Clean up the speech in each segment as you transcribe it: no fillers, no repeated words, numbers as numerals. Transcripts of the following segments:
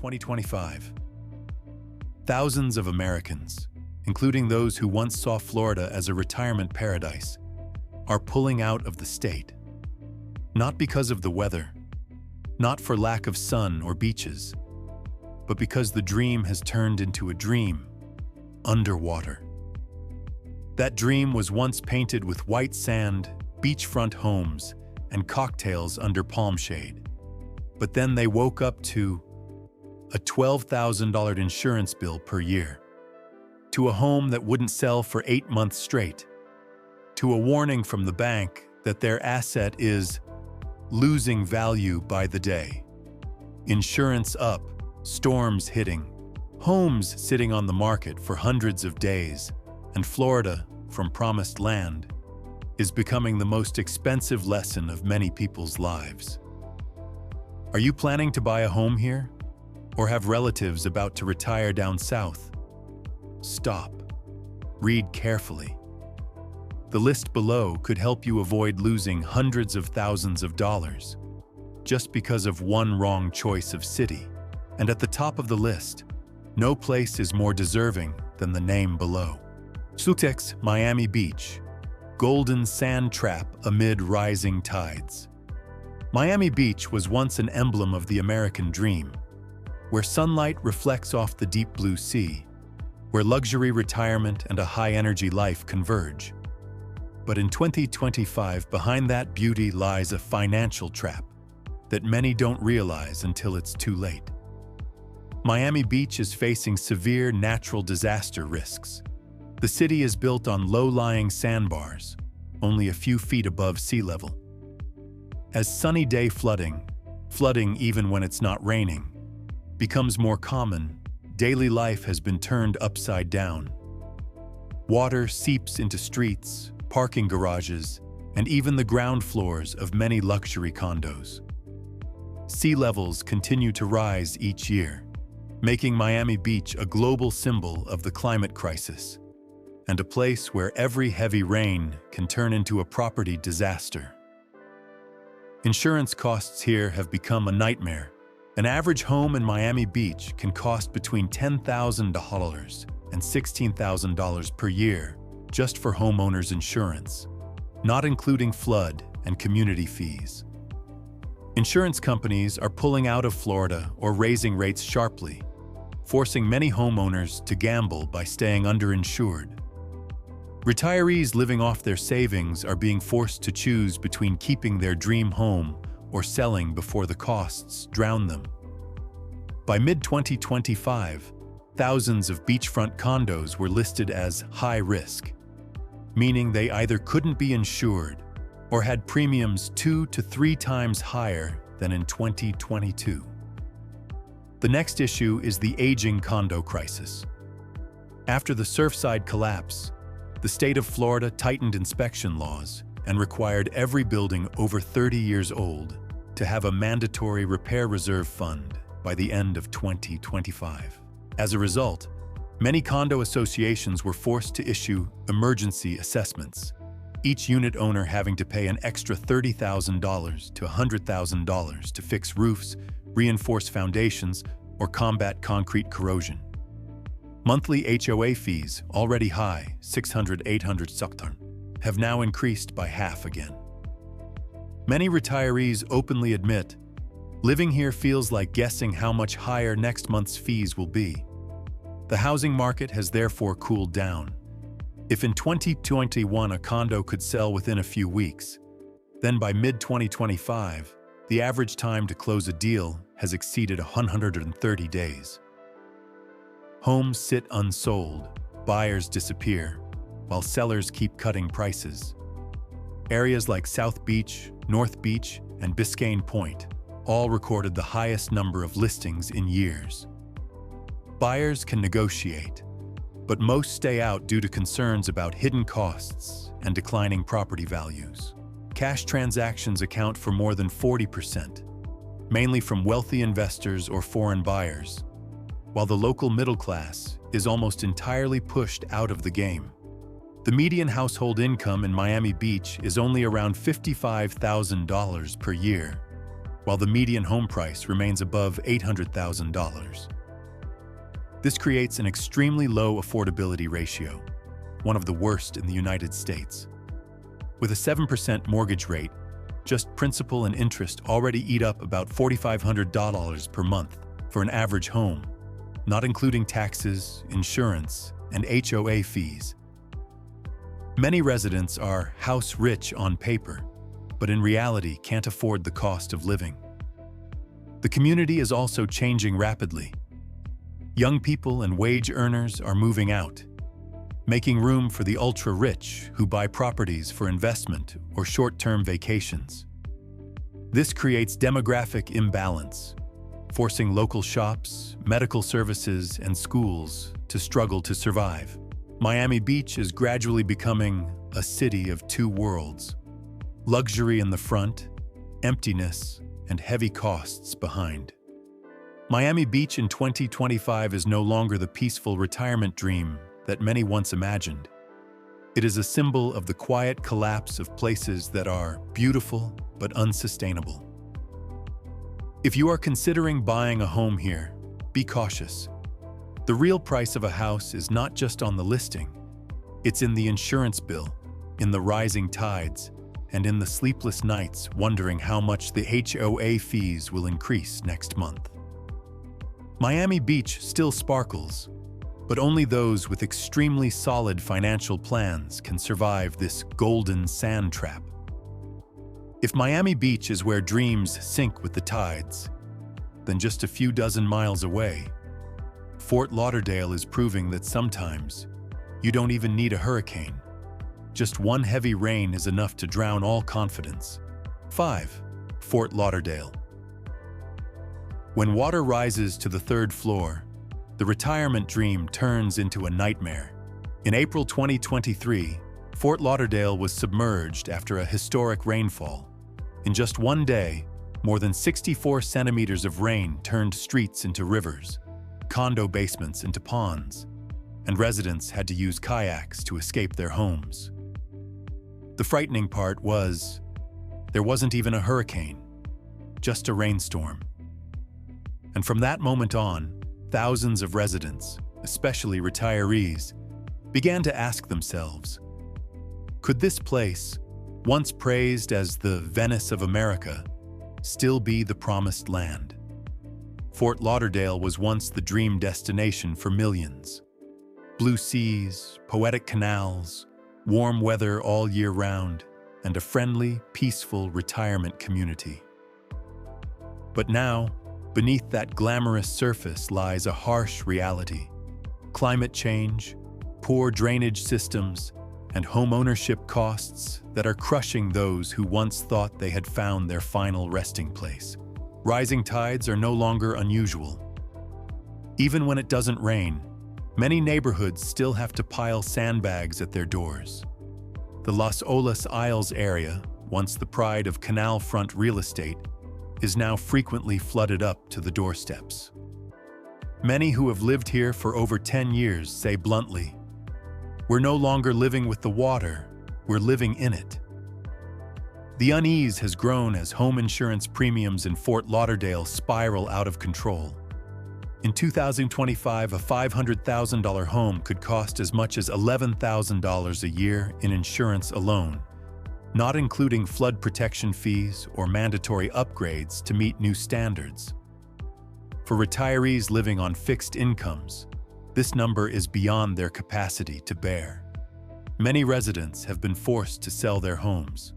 2025. Thousands of Americans, including those who once saw Florida as a retirement paradise, are pulling out of the state. Not because of the weather, not for lack of sun or beaches, but because the dream has turned into a dream underwater. That dream was once painted with white sand, beachfront homes, and cocktails under palm shade. But then they woke up to a $12,000 insurance bill per year, to a home that wouldn't sell for 8 months straight, to a warning from the bank that their asset is losing value by the day. Insurance up, storms hitting, homes sitting on the market for hundreds of days, and Florida, from promised land, is becoming the most expensive lesson of many people's lives. Are you planning to buy a home here? Or have relatives about to retire down south? Stop. Read carefully. The list below could help you avoid losing hundreds of thousands of dollars just because of one wrong choice of city. And at the top of the list, no place is more deserving than the name below. Sutex, Miami Beach, golden sand trap amid rising tides. Miami Beach was once an emblem of the American dream, where sunlight reflects off the deep blue sea, where luxury retirement and a high-energy life converge. But in 2025, behind that beauty lies a financial trap that many don't realize until it's too late. Miami Beach is facing severe natural disaster risks. The city is built on low-lying sandbars, only a few feet above sea level. As sunny day flooding even when it's not raining, becomes more common, daily life has been turned upside down. Water seeps into streets, parking garages, and even the ground floors of many luxury condos. Sea levels continue to rise each year, making Miami Beach a global symbol of the climate crisis, and a place where every heavy rain can turn into a property disaster. Insurance costs here have become a nightmare. An average home in Miami Beach can cost between $10,000 and $16,000 per year just for homeowners insurance, not including flood and community fees. Insurance companies are pulling out of Florida or raising rates sharply, forcing many homeowners to gamble by staying underinsured. Retirees living off their savings are being forced to choose between keeping their dream home or selling before the costs drown them. By mid-2025, thousands of beachfront condos were listed as high risk, meaning they either couldn't be insured or had premiums 2 to 3 times higher than in 2022. The next issue is the aging condo crisis. After the Surfside collapse, the state of Florida tightened inspection laws and required every building over 30 years old to have a mandatory repair reserve fund by the end of 2025. As a result, many condo associations were forced to issue emergency assessments, each unit owner having to pay an extra $30,000 to $100,000 to fix roofs, reinforce foundations, or combat concrete corrosion. Monthly HOA fees, already high, $600–800, have now increased by half again. Many retirees openly admit, living here feels like guessing how much higher next month's fees will be. The housing market has therefore cooled down. If in 2021 a condo could sell within a few weeks, then by mid-2025, the average time to close a deal has exceeded 130 days. Homes sit unsold, buyers disappear, while sellers keep cutting prices. Areas like South Beach, North Beach, and Biscayne Point all recorded the highest number of listings in years. Buyers can negotiate, but most stay out due to concerns about hidden costs and declining property values. Cash transactions account for more than 40%, mainly from wealthy investors or foreign buyers, while the local middle class is almost entirely pushed out of the game. The median household income in Miami Beach is only around $55,000 per year, while the median home price remains above $800,000. This creates an extremely low affordability ratio, one of the worst in the United States. With a 7% mortgage rate, just principal and interest already eat up about $4,500 per month for an average home, not including taxes, insurance, and HOA fees. Many residents are house rich on paper, but in reality can't afford the cost of living. The community is also changing rapidly. Young people and wage earners are moving out, making room for the ultra-rich who buy properties for investment or short-term vacations. This creates demographic imbalance, forcing local shops, medical services, and schools to struggle to survive. Miami Beach is gradually becoming a city of two worlds: luxury in the front, emptiness, and heavy costs behind. Miami Beach in 2025 is no longer the peaceful retirement dream that many once imagined. It is a symbol of the quiet collapse of places that are beautiful but unsustainable. If you are considering buying a home here, be cautious. The real price of a house is not just on the listing. It's in the insurance bill, in the rising tides, and in the sleepless nights wondering how much the HOA fees will increase next month. Miami Beach still sparkles, but only those with extremely solid financial plans can survive this golden sand trap. If Miami Beach is where dreams sink with the tides, then just a few dozen miles away, Fort Lauderdale is proving that sometimes you don't even need a hurricane. Just one heavy rain is enough to drown all confidence. 5. Fort Lauderdale. When water rises to the third floor, the retirement dream turns into a nightmare. In April 2023, Fort Lauderdale was submerged after a historic rainfall. In just one day, more than 64 centimeters of rain turned streets into rivers, condo basements into ponds, and residents had to use kayaks to escape their homes. The frightening part was, there wasn't even a hurricane, just a rainstorm. And from that moment on, thousands of residents, especially retirees, began to ask themselves, could this place, once praised as the Venice of America, still be the promised land? Fort Lauderdale was once the dream destination for millions. Blue seas, poetic canals, warm weather all year round, and a friendly, peaceful retirement community. But now, beneath that glamorous surface lies a harsh reality: climate change, poor drainage systems, and home ownership costs that are crushing those who once thought they had found their final resting place. Rising tides are no longer unusual. Even when it doesn't rain, many neighborhoods still have to pile sandbags at their doors. The Los Olas Isles area, once the pride of canal front real estate, is now frequently flooded up to the doorsteps. Many who have lived here for over 10 years say bluntly, "We're no longer living with the water, we're living in it." The unease has grown as home insurance premiums in Fort Lauderdale spiral out of control. In 2025, a $500,000 home could cost as much as $11,000 a year in insurance alone, not including flood protection fees or mandatory upgrades to meet new standards. For retirees living on fixed incomes, this number is beyond their capacity to bear. Many residents have been forced to sell their homes.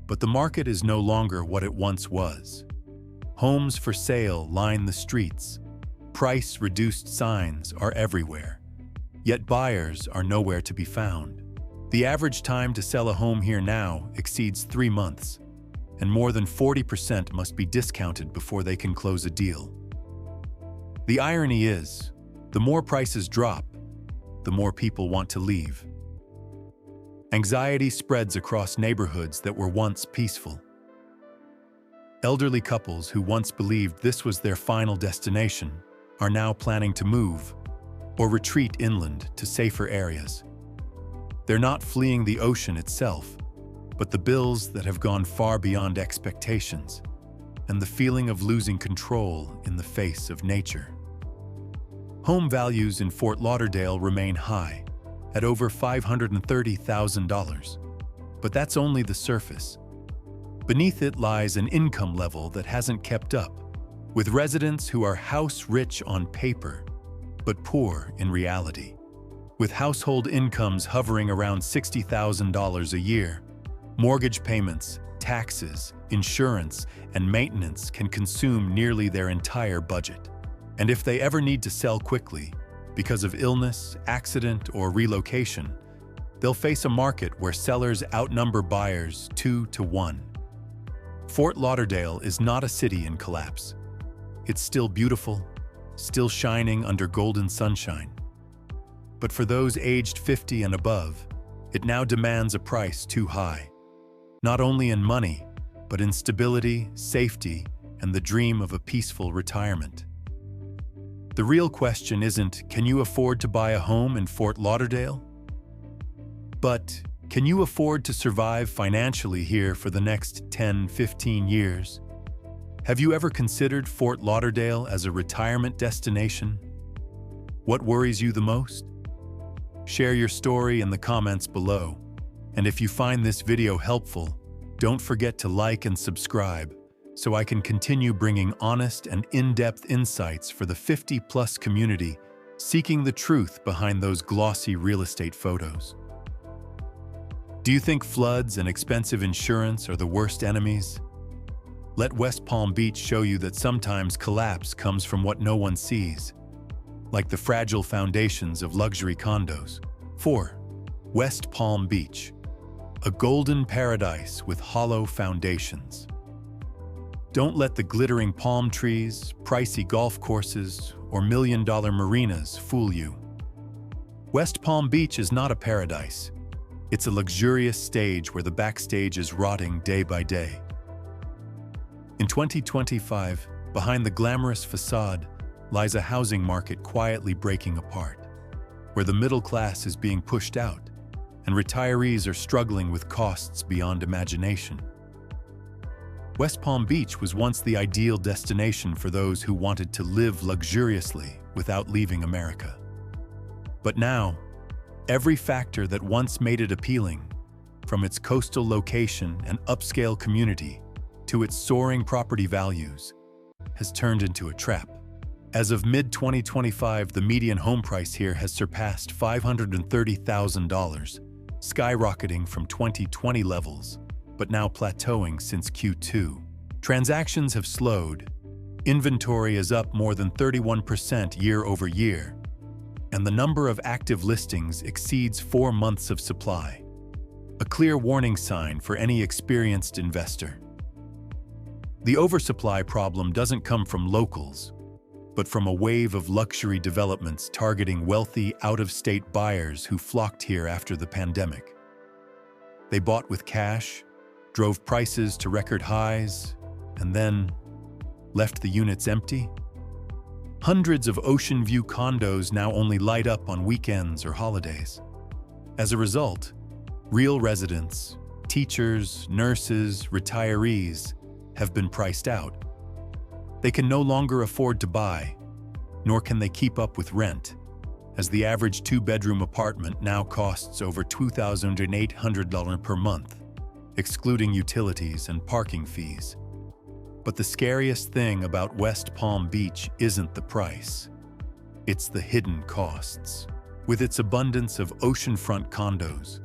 But the market is no longer what it once was. Homes for sale line the streets. Price-reduced signs are everywhere. Yet buyers are nowhere to be found. The average time to sell a home here now exceeds 3 months, and more than 40% must be discounted before they can close a deal. The irony is, the more prices drop, the more people want to leave. Anxiety spreads across neighborhoods that were once peaceful. Elderly couples who once believed this was their final destination are now planning to move or retreat inland to safer areas. They're not fleeing the ocean itself, but the bills that have gone far beyond expectations. and the feeling of losing control in the face of nature. Home values in Fort Lauderdale remain high, at over $530,000. But that's only the surface. Beneath it lies an income level that hasn't kept up, with residents who are house-rich on paper, but poor in reality. With household incomes hovering around $60,000 a year, mortgage payments, taxes, insurance, and maintenance can consume nearly their entire budget. And if they ever need to sell quickly, because of illness, accident, or relocation, they'll face a market where sellers outnumber buyers 2 to 1. Fort Lauderdale is not a city in collapse. It's still beautiful, still shining under golden sunshine. But for those aged 50 and above, it now demands a price too high. Not only in money, but in stability, safety, and the dream of a peaceful retirement. The real question isn't, can you afford to buy a home in Fort Lauderdale? But, can you afford to survive financially here for the next 10, 15 years? Have you ever considered Fort Lauderdale as a retirement destination? What worries you the most? Share your story in the comments below. And if you find this video helpful, don't forget to like and subscribe so I can continue bringing honest and in-depth insights for the 50-plus community seeking the truth behind those glossy real estate photos. Do you think floods and expensive insurance are the worst enemies? Let West Palm Beach show you that sometimes collapse comes from what no one sees, like the fragile foundations of luxury condos. 4. West Palm Beach, a golden paradise with hollow foundations. Don't let the glittering palm trees, pricey golf courses, or million-dollar marinas fool you. West Palm Beach is not a paradise. It's a luxurious stage where the backstage is rotting day by day. In 2025, behind the glamorous facade lies a housing market quietly breaking apart, where the middle class is being pushed out and retirees are struggling with costs beyond imagination. West Palm Beach was once the ideal destination for those who wanted to live luxuriously without leaving America. But now, every factor that once made it appealing, from its coastal location and upscale community to its soaring property values, has turned into a trap. As of mid-2025, the median home price here has surpassed $530,000, skyrocketing from 2020 levels, but now plateauing since Q2. Transactions have slowed, inventory is up more than 31% year over year, and the number of active listings exceeds 4 months of supply, a clear warning sign for any experienced investor. The oversupply problem doesn't come from locals, but from a wave of luxury developments targeting wealthy, out-of-state buyers who flocked here after the pandemic. They bought with cash, drove prices to record highs, and then left the units empty? Hundreds of ocean view condos now only light up on weekends or holidays. As a result, real residents, teachers, nurses, retirees have been priced out. They can no longer afford to buy, nor can they keep up with rent, as the average 2-bedroom apartment now costs over $2,800 per month, excluding utilities and parking fees. But the scariest thing about West Palm Beach isn't the price. It's the hidden costs. With its abundance of oceanfront condos,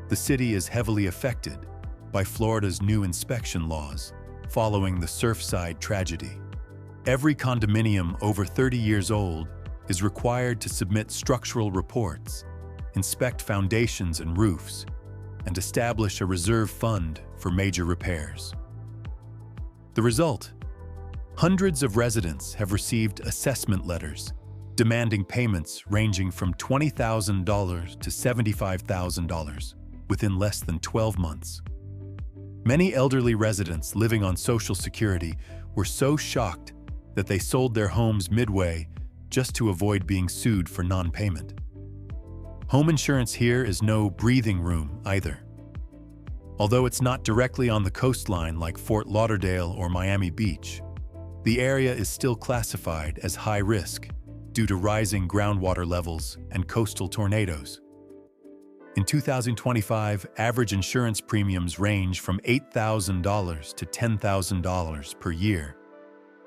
the city is heavily affected by Florida's new inspection laws following the Surfside tragedy. Every condominium over 30 years old is required to submit structural reports, inspect foundations and roofs, and establish a reserve fund for major repairs. The result? Hundreds of residents have received assessment letters demanding payments ranging from $20,000 to $75,000 within less than 12 months. Many elderly residents living on Social Security were so shocked that they sold their homes midway just to avoid being sued for non-payment. Home insurance here is no breathing room either. Although it's not directly on the coastline like Fort Lauderdale or Miami Beach, the area is still classified as high risk due to rising groundwater levels and coastal tornadoes. In 2025, average insurance premiums range from $8,000 to $10,000 per year,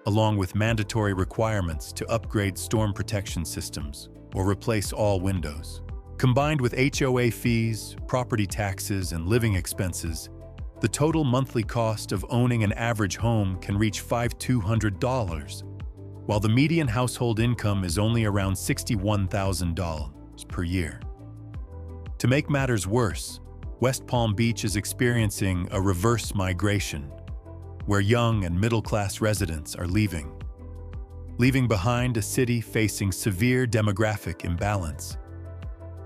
along with mandatory requirements to upgrade storm protection systems or replace all windows. Combined with HOA fees, property taxes, and living expenses, the total monthly cost of owning an average home can reach $5,200, while the median household income is only around $61,000 per year. To make matters worse, West Palm Beach is experiencing a reverse migration, where young and middle-class residents are leaving behind a city facing severe demographic imbalance.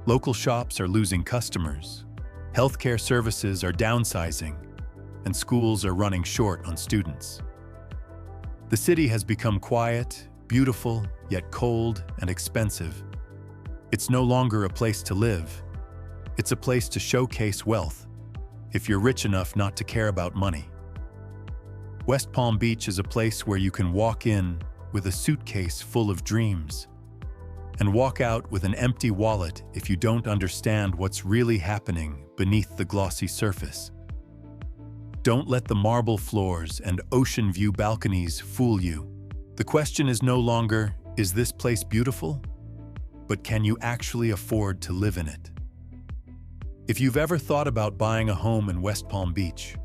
Local shops are losing customers, healthcare services are downsizing, and schools are running short on students. The city has become quiet, beautiful, yet cold and expensive. It's no longer a place to live. It's a place to showcase wealth, if you're rich enough not to care about money. West Palm Beach is a place where you can walk in with a suitcase full of dreams and walk out with an empty wallet if you don't understand what's really happening beneath the glossy surface. Don't let the marble floors and ocean view balconies fool you. The question is no longer, is this place beautiful? But can you actually afford to live in it? If you've ever thought about buying a home in West Palm Beach,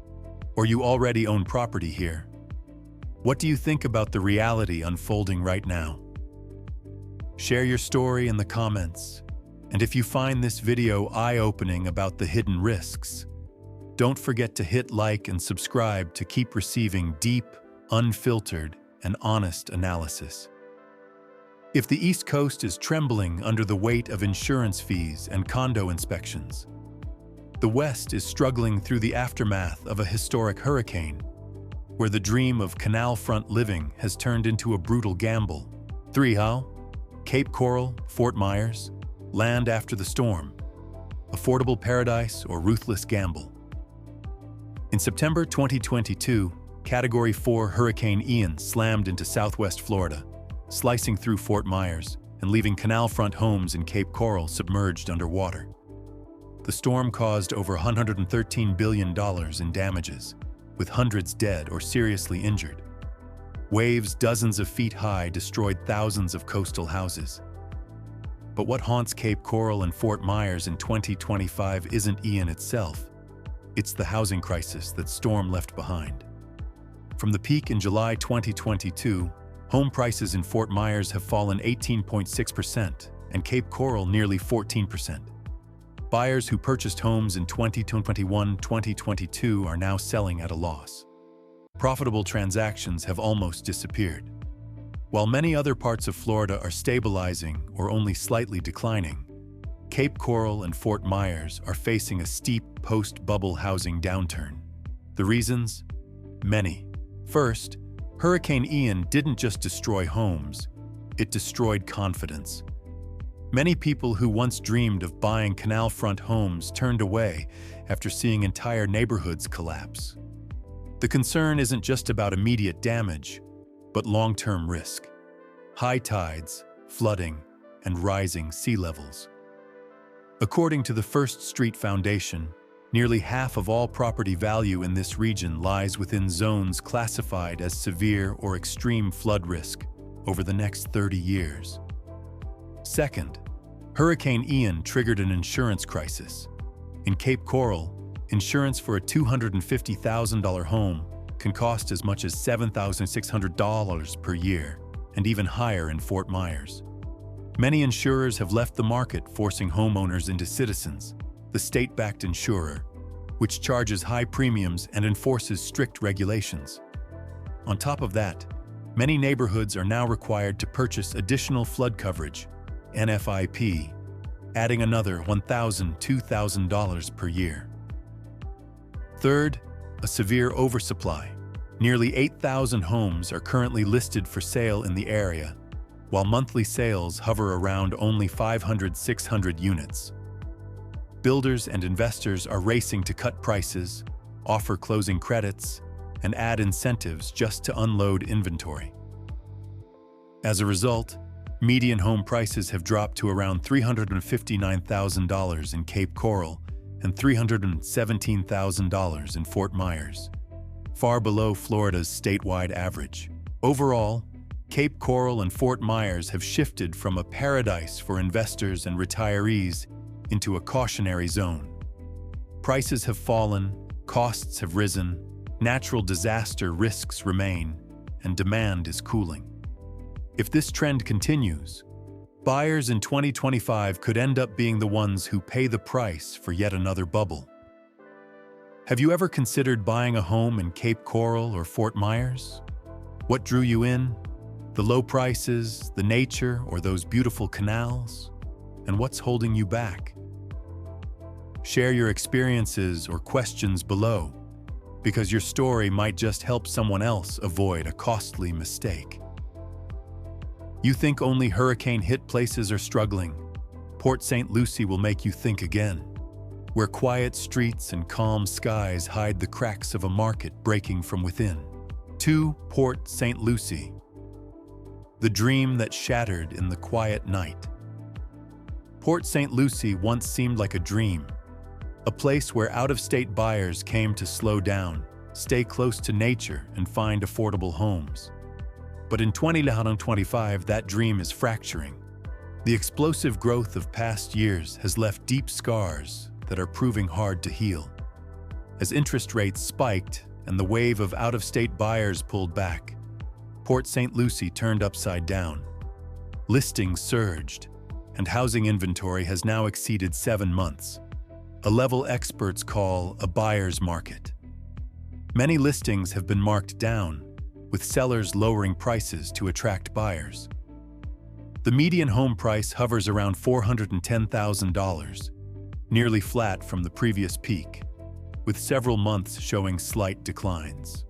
or you already own property here, what do you think about the reality unfolding right now? Share your story in the comments, and if you find this video eye-opening about the hidden risks, don't forget to hit like and subscribe to keep receiving deep, unfiltered, and honest analysis. If the East Coast is trembling under the weight of insurance fees and condo inspections, the West is struggling through the aftermath of a historic hurricane, where the dream of canal-front living has turned into a brutal gamble. 3. Cape Coral, Fort Myers, land after the storm, affordable paradise or ruthless gamble. In September 2022, Category 4 Hurricane Ian slammed into southwest Florida, slicing through Fort Myers and leaving canal-front homes in Cape Coral submerged underwater. The storm caused over $113 billion in damages, with hundreds dead or seriously injured. Waves dozens of feet high destroyed thousands of coastal houses. But what haunts Cape Coral and Fort Myers in 2025 isn't Ian itself. It's the housing crisis that storm left behind. From the peak in July 2022, home prices in Fort Myers have fallen 18.6% and Cape Coral nearly 14%. Buyers who purchased homes in 2021-2022 are now selling at a loss. Profitable transactions have almost disappeared. While many other parts of Florida are stabilizing or only slightly declining, Cape Coral and Fort Myers are facing a steep post-bubble housing downturn. The reasons? Many. First, Hurricane Ian didn't just destroy homes, it destroyed confidence. Many people who once dreamed of buying canal-front homes turned away after seeing entire neighborhoods collapse. The concern isn't just about immediate damage, but long-term risk. High tides, flooding, and rising sea levels. According to the First Street Foundation, nearly half of all property value in this region lies within zones classified as severe or extreme flood risk over the next 30 years. Second, Hurricane Ian triggered an insurance crisis. In Cape Coral, insurance for a $250,000 home can cost as much as $7,600 per year, and even higher in Fort Myers. Many insurers have left the market, forcing homeowners into Citizens, the state-backed insurer, which charges high premiums and enforces strict regulations. On top of that, many neighborhoods are now required to purchase additional flood coverage, NFIP, adding another $1,000–$2,000 per year. Third, a severe oversupply. Nearly 8,000 homes are currently listed for sale in the area, while monthly sales hover around only 500–600 units. Builders and investors are racing to cut prices, offer closing credits, and add incentives just to unload inventory. As a result, median home prices have dropped to around $359,000 in Cape Coral and $317,000 in Fort Myers, far below Florida's statewide average. Overall, Cape Coral and Fort Myers have shifted from a paradise for investors and retirees into a cautionary zone. Prices have fallen, costs have risen, natural disaster risks remain, and demand is cooling. If this trend continues, buyers in 2025 could end up being the ones who pay the price for yet another bubble. Have you ever considered buying a home in Cape Coral or Fort Myers? What drew you in? The low prices, the nature, or those beautiful canals? And what's holding you back? Share your experiences or questions below, because your story might just help someone else avoid a costly mistake. You think only hurricane-hit places are struggling? Port St. Lucie will make you think again, where quiet streets and calm skies hide the cracks of a market breaking from within. 2. Port St. Lucie, the dream that shattered in the quiet night. Port St. Lucie once seemed like a dream, a place where out-of-state buyers came to slow down, stay close to nature, and find affordable homes. But in 2025, that dream is fracturing. The explosive growth of past years has left deep scars that are proving hard to heal. As interest rates spiked and the wave of out-of-state buyers pulled back, Port St. Lucie turned upside down. Listings surged, and housing inventory has now exceeded 7 months, a level experts call a buyer's market. Many listings have been marked down, with sellers lowering prices to attract buyers. The median home price hovers around $410,000, nearly flat from the previous peak, with several months showing slight declines.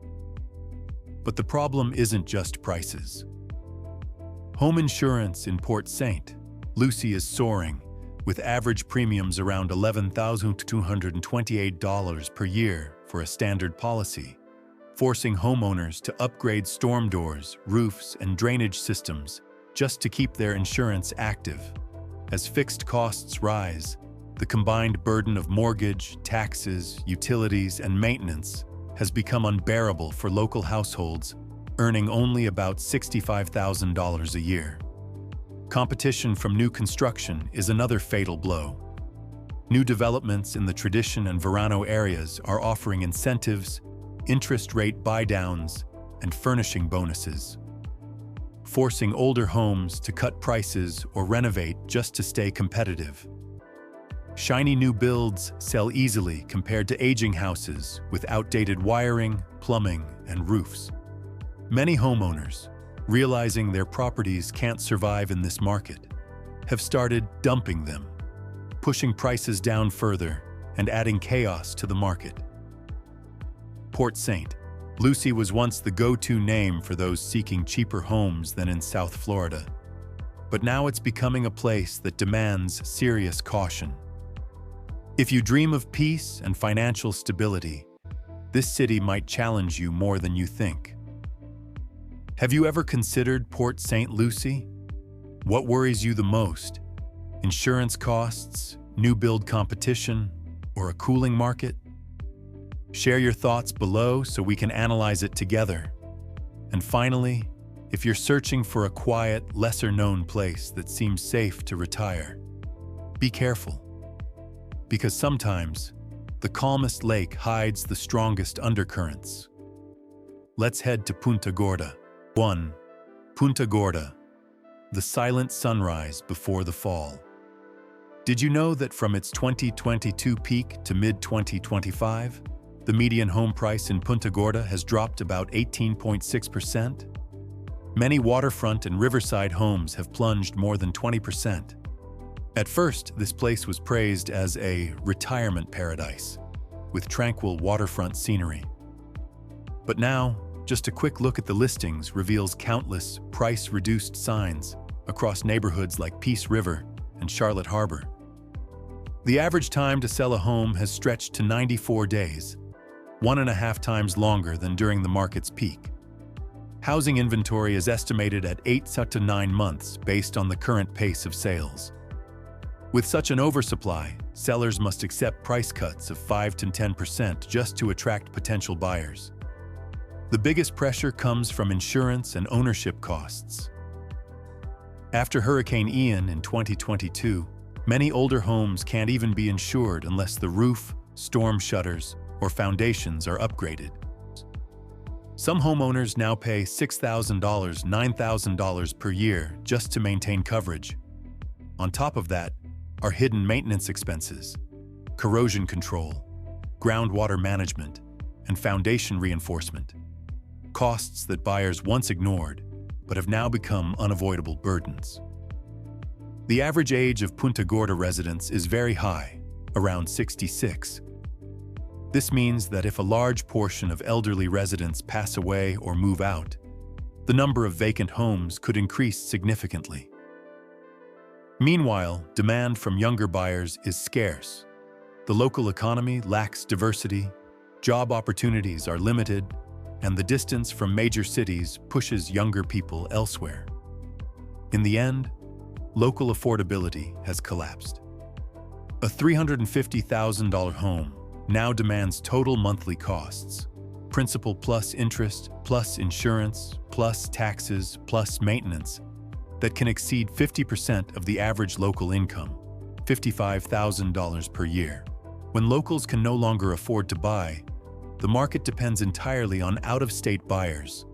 But the problem isn't just prices. Home insurance in Port St. Lucie is soaring, with average premiums around $11,228 per year for a standard policy, forcing homeowners to upgrade storm doors, roofs, and drainage systems just to keep their insurance active. As fixed costs rise, the combined burden of mortgage, taxes, utilities, and maintenance has become unbearable for local households earning only about $65,000 a year. Competition from new construction is another fatal blow. New developments in the Tradition and Verano areas are offering incentives, interest rate buy-downs, and furnishing bonuses, forcing older homes to cut prices or renovate just to stay competitive. Shiny new builds sell easily compared to aging houses with outdated wiring, plumbing, and roofs. Many homeowners, realizing their properties can't survive in this market, have started dumping them, pushing prices down further and adding chaos to the market. Port St. Lucie was once the go-to name for those seeking cheaper homes than in South Florida, but now it's becoming a place that demands serious caution. If you dream of peace and financial stability, this city might challenge you more than you think. Have you ever considered Port St. Lucie? What worries you the most? Insurance costs, new build competition, or a cooling market? Share your thoughts below so we can analyze it together. And finally, if you're searching for a quiet, lesser-known place that seems safe to retire, be careful. Because sometimes, the calmest lake hides the strongest undercurrents. Let's head to Punta Gorda. 1. Punta Gorda, the silent sunrise before the fall. Did you know that from its 2022 peak to mid-2025, the median home price in Punta Gorda has dropped about 18.6%? Many waterfront and riverside homes have plunged more than 20%. At first, this place was praised as a retirement paradise, with tranquil waterfront scenery. But now, just a quick look at the listings reveals countless price-reduced signs across neighborhoods like Peace River and Charlotte Harbor. The average time to sell a home has stretched to 94 days, 1.5 times longer than during the market's peak. Housing inventory is estimated at 8 to 9 months based on the current pace of sales. With such an oversupply, sellers must accept price cuts of 5 to 10% just to attract potential buyers. The biggest pressure comes from insurance and ownership costs. After Hurricane Ian in 2022, many older homes can't even be insured unless the roof, storm shutters, or foundations are upgraded. Some homeowners now pay $6,000, $9,000 per year just to maintain coverage. On top of that are hidden maintenance expenses, corrosion control, groundwater management, and foundation reinforcement. Costs that buyers once ignored, but have now become unavoidable burdens. The average age of Punta Gorda residents is very high, around 66. This means that if a large portion of elderly residents pass away or move out, the number of vacant homes could increase significantly. Meanwhile, demand from younger buyers is scarce. The local economy lacks diversity, job opportunities are limited, and the distance from major cities pushes younger people elsewhere. In the end, local affordability has collapsed. A $350,000 home now demands total monthly costs, principal plus interest, plus insurance, plus taxes, plus maintenance, that can exceed 50% of the average local income, $55,000 per year. When locals can no longer afford to buy, the market depends entirely on out-of-state buyers,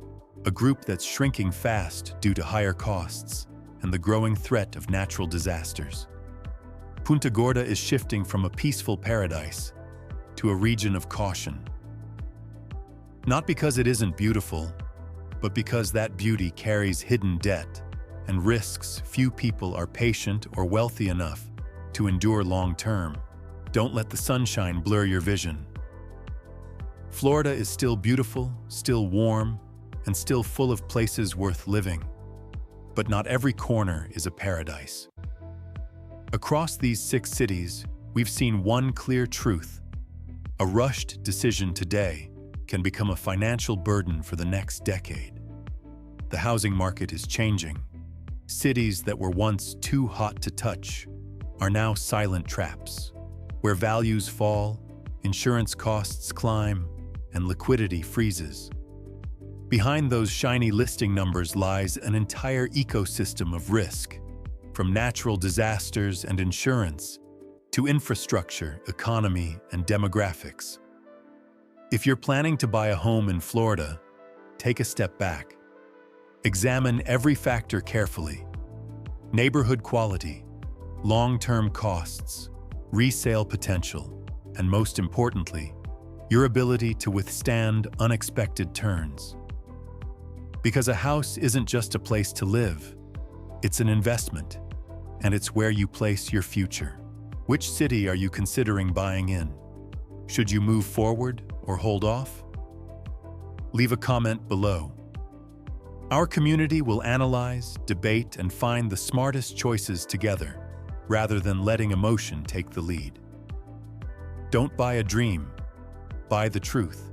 a group that's shrinking fast due to higher costs and the growing threat of natural disasters. Punta Gorda is shifting from a peaceful paradise to a region of caution. Not because it isn't beautiful, but because that beauty carries hidden debt and risks few people are patient or wealthy enough to endure long-term. Don't let the sunshine blur your vision. Florida is still beautiful, still warm, and still full of places worth living. But not every corner is a paradise. Across these 6 cities, we've seen one clear truth. A rushed decision today can become a financial burden for the next decade. The housing market is changing. Cities that were once too hot to touch are now silent traps, where values fall, insurance costs climb, and liquidity freezes. Behind those shiny listing numbers lies an entire ecosystem of risk, from natural disasters and insurance to infrastructure, economy, and demographics. If you're planning to buy a home in Florida, take a step back. Examine every factor carefully: neighborhood quality, long-term costs, resale potential, and most importantly, your ability to withstand unexpected turns. Because a house isn't just a place to live, it's an investment, and it's where you place your future. Which city are you considering buying in? Should you move forward or hold off? Leave a comment below. Our community will analyze, debate, and find the smartest choices together, rather than letting emotion take the lead. Don't buy a dream, buy the truth.